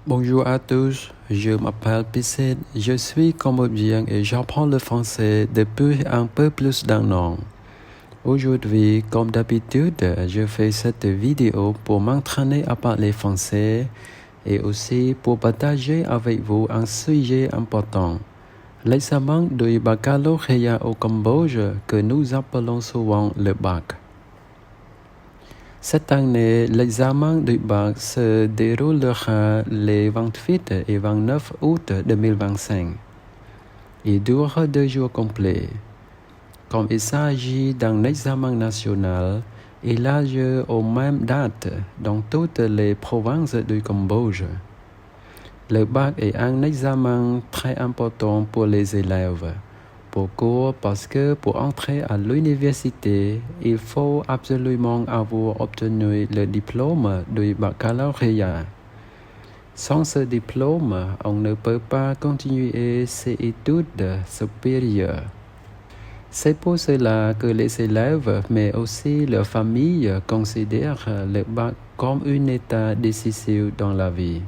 Bonjour à tous, je m'appelle Pisset, je suis cambodgien et j'apprends le français depuis un peu plus d'un an. Aujourd'hui, comme d'habitude, je fais cette vidéo pour m'entraîner à parler français et aussi pour partager avec vous un sujet important, l'examen du baccalauréat au Cambodge que nous appelons souvent le bac. Cette année, l'examen du bac se déroulera les 28 et 29 août 2025. Il dure 2 jours complets. Comme il s'agit d'un examen national, il a lieu aux mêmes dates dans toutes les provinces du Cambodge. Le bac est un examen très important pour les élèves. Pourquoi? Parce que pour entrer à l'université, il faut absolument avoir obtenu le diplôme du baccalauréat. Sans ce diplôme, on ne peut pas continuer ses études supérieures. C'est pour cela que les élèves, mais aussi leurs familles, considèrent le bac comme une étape décisive dans la vie.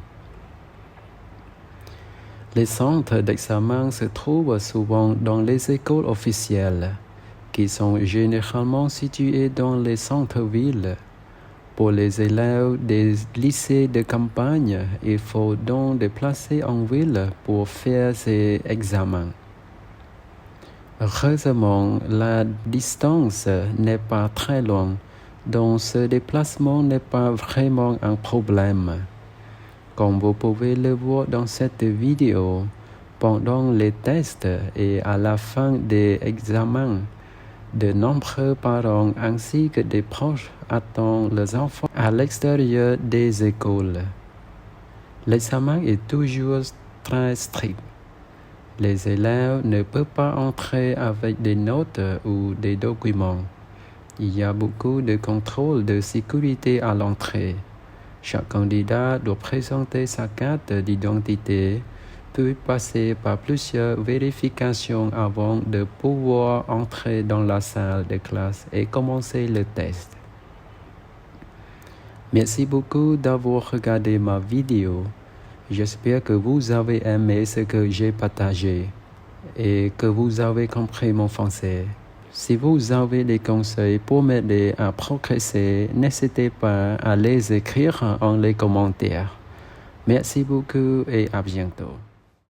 Les centres d'examen se trouvent souvent dans les écoles officielles, qui sont généralement situées dans les centres-villes. Pour les élèves des lycées de campagne, il faut donc déplacer en ville pour faire ces examens. Heureusement, la distance n'est pas très longue, donc ce déplacement n'est pas vraiment un problème. Comme vous pouvez le voir dans cette vidéo, pendant les tests et à la fin des examens, de nombreux parents ainsi que des proches attendent leurs enfants à l'extérieur des écoles. L'examen est toujours très strict. Les élèves ne peuvent pas entrer avec des notes ou des documents. Il y a beaucoup de contrôles de sécurité à l'entrée. Chaque candidat doit présenter sa carte d'identité, puis passer par plusieurs vérifications avant de pouvoir entrer dans la salle de classe et commencer le test. Merci beaucoup d'avoir regardé ma vidéo. J'espère que vous avez aimé ce que j'ai partagé et que vous avez compris mon français. Si vous avez des conseils pour m'aider à progresser, n'hésitez pas à les écrire en les commentaires. Merci beaucoup et à bientôt.